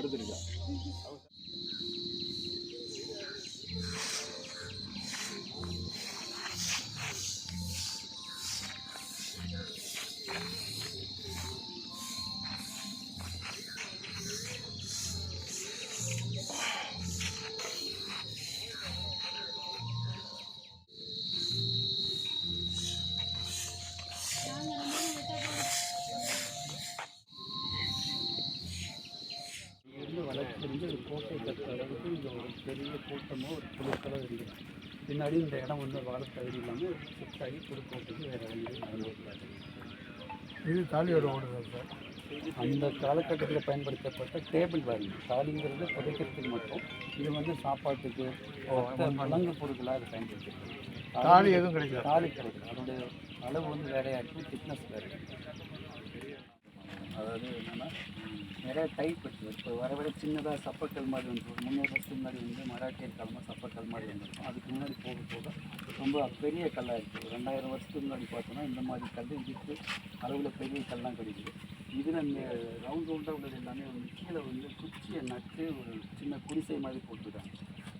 எடுத்துருக்கா. வளர்ச்சிருந்து ஒரு கோட்டை கட்டுற அளவுக்கு இங்கே ஒரு பெரிய கூட்டமாக ஒரு குழுக்களோ இருக்குது. பின்னாடி இந்த இடம் வந்து வாழ தகுதி இல்லாமல் சுத்தாகி குறுக்கோட்டுக்கு வேறு வழி நடந்துருக்காங்க. இது தாலியோட ஓடுறது சார். அந்த காலகட்டத்தில் பயன்படுத்தப்பட்ட டேபிள் வாங்கி தாலிங்கிறது புதைக்கிறதுக்கு மட்டும், இது வந்து சாப்பாட்டுக்கு வழங்கு பொருட்களாக அது பயன்படுத்திருக்கு. தாலி எதுவும் கிடைக்கும், தாலி கிடைக்கும். அதோடைய அளவு வந்து வேறையாக இருக்கும், திக்னஸ் வேறு. அதாவது என்னென்னா நிறைய டைப் இருக்குது. இப்போ வர வர சின்னதாக சப்பக்கல் மாதிரி வந்து ஒரு 300 வருஷத்துக்கு முன்னாடி வந்து மராட்டியர் காலமாக சப்பக்கல் மாதிரி வந்துருக்கும். அதுக்கு முன்னாடி போக போக ரொம்ப பெரிய கல்லாக இருக்குது. 2000 வருஷத்துக்கு முன்னாடி பார்த்தோன்னா இந்த மாதிரி கல் இதுக்கு அளவில் பெரிய கல்லாம் கிடைக்குது. இதில் இந்த ரவுண்டாக உள்ளது எல்லாமே வந்து கீழே வந்து குச்சியை நட்டு ஒரு சின்ன குடிசை மாதிரி போட்டுருக்காங்க.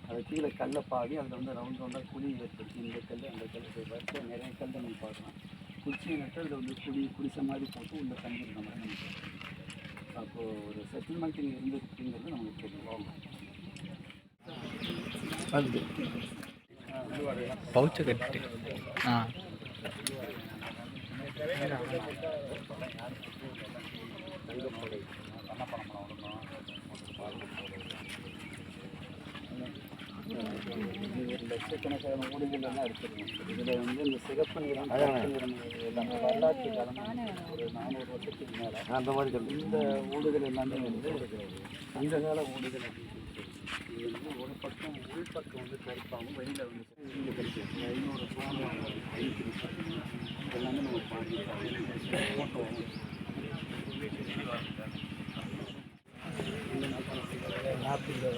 அதை கீழே கல்லை பாதி அதில் வந்து ரவுண்டாக குழி ஏற்படுத்தி இந்த கல் அந்த கல் வரிசை நிறைய கல் நம்ம பார்க்கலாம். குச்சியை நட்டு அதில் வந்து குடிசை மாதிரி போட்டு உள்ள தங்கியிருக்க மாதிரி நமக்கு. அப்போது ஒரு செட்டில்மெண்ட் இங்கே இருந்துருக்குங்கிறது நமக்கு தெரியும். அது பவுச்சை கட்டிட்டு லட்சக்கணக்கான ஊடுகள் எல்லாம் இருக்குது. இதில் வந்து இந்த சிகப்பு நிறம் எல்லாமே வரலாற்று காலமாக ஒரு 400 வருஷத்துக்கு மேலே அந்த மாதிரி இந்த ஊடுகள் எல்லாமே வந்து அந்த கால ஊடுகள் அப்படின்னு இது வந்து ஒரு பக்கம் உள்பக்கம் வந்து கருப்பாகவும் வெளியில் வந்து இங்கே கிடைக்கும். 500 சோழம் எல்லாமே நம்ம பார்த்துருக்கோம். நாற்பது